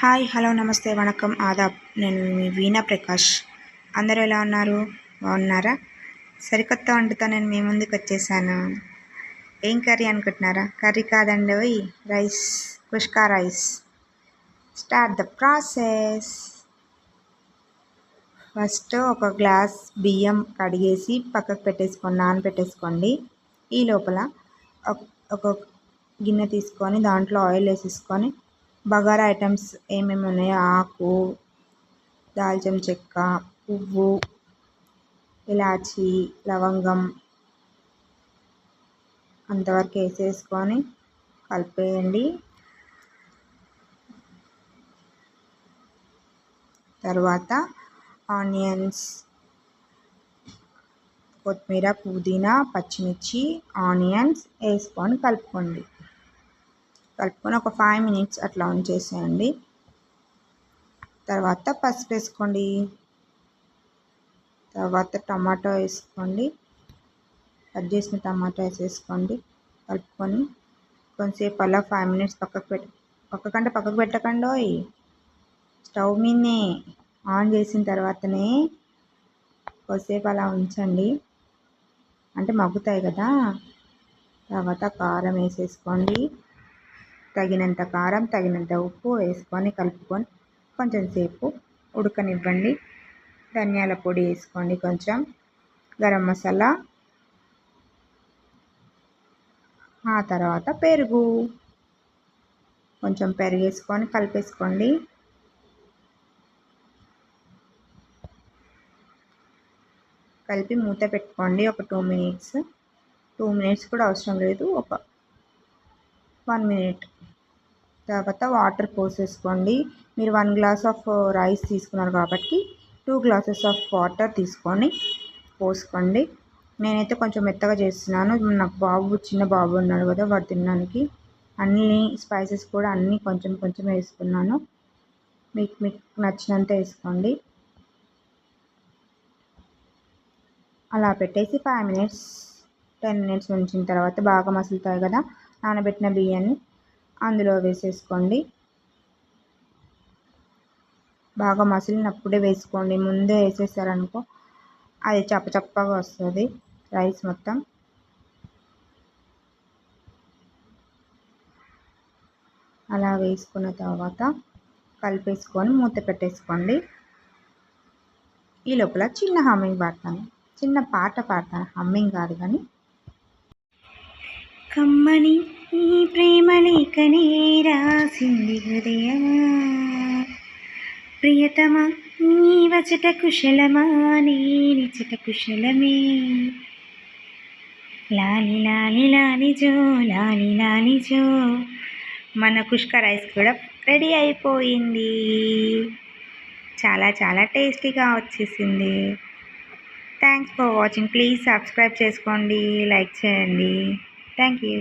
Hi hello నమస్తే వణకం ఆదాబ్. నేను మీ వీణా ప్రకాష్. అందరూ ఎలా ఉన్నారు? బాగున్నారా? సరికొత్త వంటతో నేను మీ ముందుకు వచ్చేసాను. ఏం కర్రీ అనుకుంటున్నారా? కర్రీ కాదండి, rice, కుష్కా rice. Start the process. First ఒక గ్లాస్ బియ్యం కడిగేసి పక్కకు నానబెట్టేసుకోండి. ఈ లోపల ఒక గిన్నె తీసుకొని దాంట్లో ఆయిల్ వేసేసుకొని బగారా ఐటమ్స్ ఏమేమి ఉన్నాయో ఆకు, దాల్చిన చెక్క, పువ్వు, ఇలాచి, లవంగం అంతవరకు వేసేసుకొని కలిపేయండి. తర్వాత ఆనియన్స్, కొత్తిమీర, పుదీనా, పచ్చిమిర్చి, ఆనియన్స్ వేసుకొని కలుపుకొని ఒక 5 minutes అట్లా ఉంచేసేయండి. తర్వాత పసుపు వేసుకోండి. తర్వాత టమాటో వేసుకోండి. కట్ చేసిన టమాటో వేసేసుకోండి. కలుపుకొని కొంచెంసేపు అలా 5 minutes పక్కకు పెట్టకండి. స్టవ్ మీదనే ఆన్ చేసిన తర్వాతనే కొద్దిసేపు అలా ఉంచండి, అంటే మగ్గుతాయి కదా. తర్వాత కారం వేసేసుకోండి. తగినంత కారం, తగినంత ఉప్పు వేసుకొని కలుపుకొని కొంచెం సేపు ఉడకనివ్వండి. ధనియాల పొడి వేసుకోండి, కొంచెం గరం మసాలా, ఆ తర్వాత కొంచెం పెరుగు వేసుకొని కలిపేసుకోండి. కలిపి మూత పెట్టుకోండి ఒక 2 minutes. 2 minutes కూడా అవసరం లేదు, ఒక 1 minute. తర్వాత వాటర్ పోసేసుకోండి. మీరు 1 glass ఆఫ్ రైస్ తీసుకున్నారు కాబట్టి 2 glasses ఆఫ్ వాటర్ తీసుకొని పోసుకోండి. నేనైతే కొంచెం మెత్తగా చేస్తున్నాను. నాకు చిన్న బాబు ఉన్నాడు కదా, వాడు తినడానికి అన్ని స్పైసెస్ కూడా అన్నీ కొంచెం కొంచెం వేసుకున్నాను. మీకు నచ్చినంత వేసుకోండి. అలా పెట్టేసి 5 minutes 10 minutes ఉంచిన తర్వాత బాగా మసులుతాయి కదా, నానబెట్టిన బియ్యాన్ని అందులో వేసేసుకోండి. బాగా మసిలినప్పుడే వేసుకోండి. ముందే వేసేసారనుకో అది చప్పగా వస్తుంది రైస్ మొత్తం. అలా వేసుకున్న తర్వాత కలిపేసుకొని మూత పెట్టేసుకోండి. ఈ లోపల చిన్న పాట పాడతాను, హమ్మింగ్ కాదు కానీ. కమ్మని ఈ ప్రేమ లేఖనే రాసింది హృదయమా, ప్రియతమా నీ వచట కుశలమా, నేనిచట కుశలమే. లాలి లాలి లాలి జో, లాలి లాలి జో. మన కుష్కా రైస్ కూడా రెడీ అయిపోయింది. చాలా చాలా టేస్టీగా వచ్చేసింది. Thanks for watching. Please subscribe చేసుకోండి, లైక్ చేయండి. Thank you.